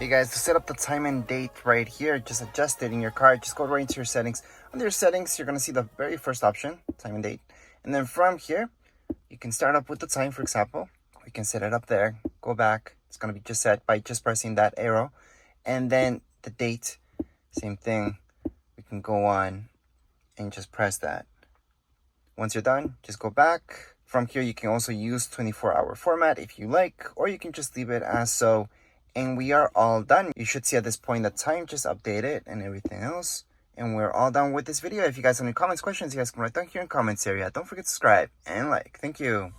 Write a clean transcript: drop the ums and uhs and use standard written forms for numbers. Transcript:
Hey guys, to set up the time and date right here, just adjust it in your car. Just go right into your settings. Under your settings, you're going to see the very first option, time and date. And then from here, you can start up with the time, for example. You can set it up there, go back. It's going to be just set by just pressing that arrow. And then the date, same thing. We can go on and just press that. Once you're done, just go back. From here, you can also use 24-hour format if you like, or you can just leave it as so. And we are all done. You should see at this point the time just updated and everything else. And we're all done with this video. If you guys have any comments, questions, you guys can write down here in the comments area. Don't forget to subscribe and like. Thank you.